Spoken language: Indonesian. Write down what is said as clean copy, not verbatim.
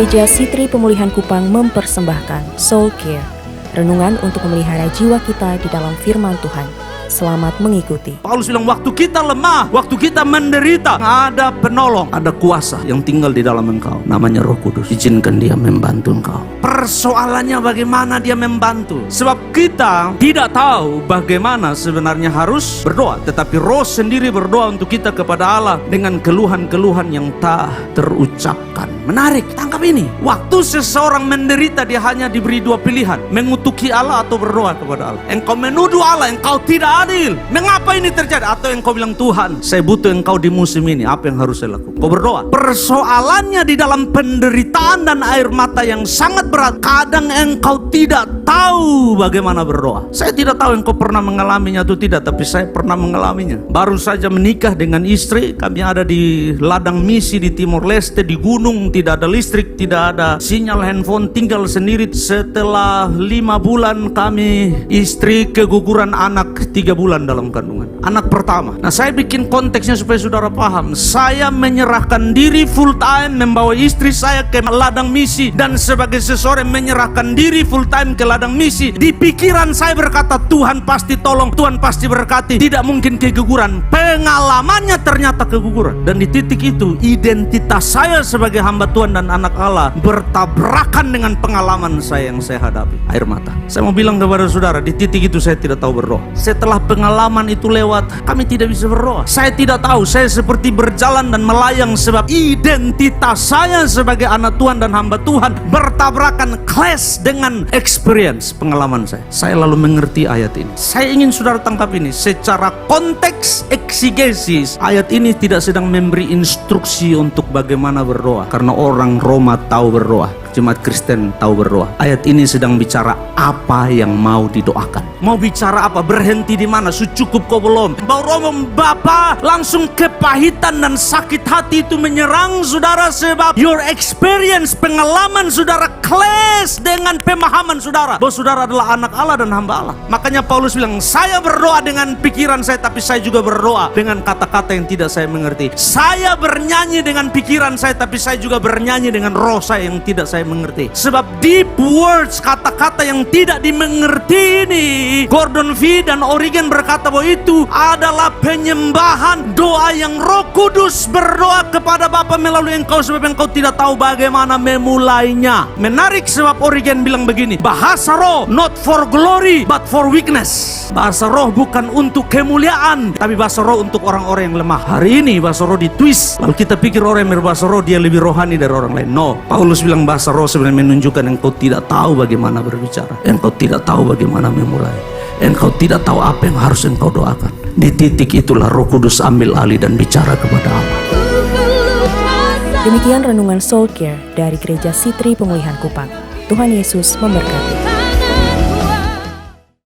Gereja Sitri Pemulihan Kupang mempersembahkan Soul Care, renungan untuk memelihara jiwa kita di dalam firman Tuhan. Selamat mengikuti. Paulus bilang, waktu kita lemah, waktu kita menderita, ada penolong, ada kuasa yang tinggal di dalam engkau, namanya Roh Kudus. Izinkan dia membantu engkau. Persoalannya bagaimana dia membantu. Sebab kita tidak tahu bagaimana sebenarnya harus berdoa, tetapi Roh sendiri berdoa untuk kita kepada Allah dengan keluhan-keluhan yang tak terucapkan. Menarik, tangkap ini. Waktu seseorang menderita, dia hanya diberi dua pilihan: mengutuki Allah atau berdoa kepada Allah. Engkau menuduh Allah, engkau tidak adil, mengapa ini terjadi? Atau engkau bilang, Tuhan, saya butuh engkau di musim ini, apa yang harus saya lakukan? Kau berdoa. Persoalannya di dalam penderitaan dan air mata yang sangat berat, kadang engkau tidak tahu bagaimana berdoa. Saya tidak tahu engkau pernah mengalaminya atau tidak, tapi saya pernah mengalaminya. Baru saja menikah dengan istri, kami ada di ladang misi di Timor Leste, di gunung, tidak ada listrik, tidak ada sinyal handphone, tinggal sendiri. Setelah 5 bulan kami, istri keguguran anak 3 bulan dalam kandungan, anak pertama. Nah, saya bikin konteksnya supaya saudara paham. Saya menyerahkan diri full time, membawa istri saya ke ladang misi, dan sebagai seseorang menyerahkan diri full time ke ladang misi. Di pikiran saya berkata, Tuhan pasti tolong, Tuhan pasti berkati, tidak mungkin keguguran. Pengalamannya ternyata keguguran. Dan di titik itu, identitas saya sebagai hamba Tuhan dan anak Allah bertabrakan dengan pengalaman saya yang saya hadapi. Air mata. Saya mau bilang kepada saudara, di titik itu saya tidak tahu berdoa. Setelah pengalaman itu lewat, kami tidak bisa berdoa. Saya tidak tahu, saya seperti berjalan dan melayang, sebab identitas saya sebagai anak Tuhan dan hamba Tuhan bertabrakan, clash dengan experience, pengalaman saya. Saya lalu mengerti ayat ini. Saya ingin saudara tangkap ini secara konteks eksegesis. Ayat ini tidak sedang memberi instruksi untuk bagaimana berdoa, karena orang Roma tahu berdoa, jemaat Kristen tahu berdoa. Ayat ini sedang bicara apa yang mau didoakan. Mau bicara apa? Berhenti di mana? Cukup kau belum? Bau Roma Bapa langsung kepahitan dan sakit hati itu menyerang saudara, sebab your experience, pengalaman saudara clash dengan pemahaman saudara bahwa saudara adalah anak Allah dan hamba Allah. Makanya Paulus bilang, saya berdoa dengan pikiran saya, tapi saya juga berdoa dengan kata-kata yang tidak saya mengerti. Saya bernyanyi dengan pikiran saya, tapi saya juga bernyanyi dengan roh saya yang tidak saya mengerti. Sebab deep words, kata-kata yang tidak dimengerti ini, Gordon V dan Origen berkata bahwa itu adalah penyembahan, doa yang Roh Kudus berdoa kepada Bapa melalui engkau, sebab engkau tidak tahu bagaimana memulainya. Menarik, sebab Origen bilang begini, bahasa roh not for glory but for weakness. Bahasa roh bukan untuk kemuliaan, tapi bahasa roh untuk orang-orang yang lemah. Hari ini bahasa roh ditwist, lalu kita pikir orang yang berbahasa roh dia lebih rohani dari orang lain. No, Paulus bilang bahasa roh sebenarnya menunjukkan engkau tidak tahu bagaimana berbicara, engkau tidak tahu bagaimana memulai, engkau tidak tahu apa yang harus engkau doakan. Di titik itulah Roh Kudus ambil alih dan bicara kepada Allah. Demikian renungan Soul Care dari Gereja Sitri Pemulihan Kupang. Tuhan Yesus memberkati.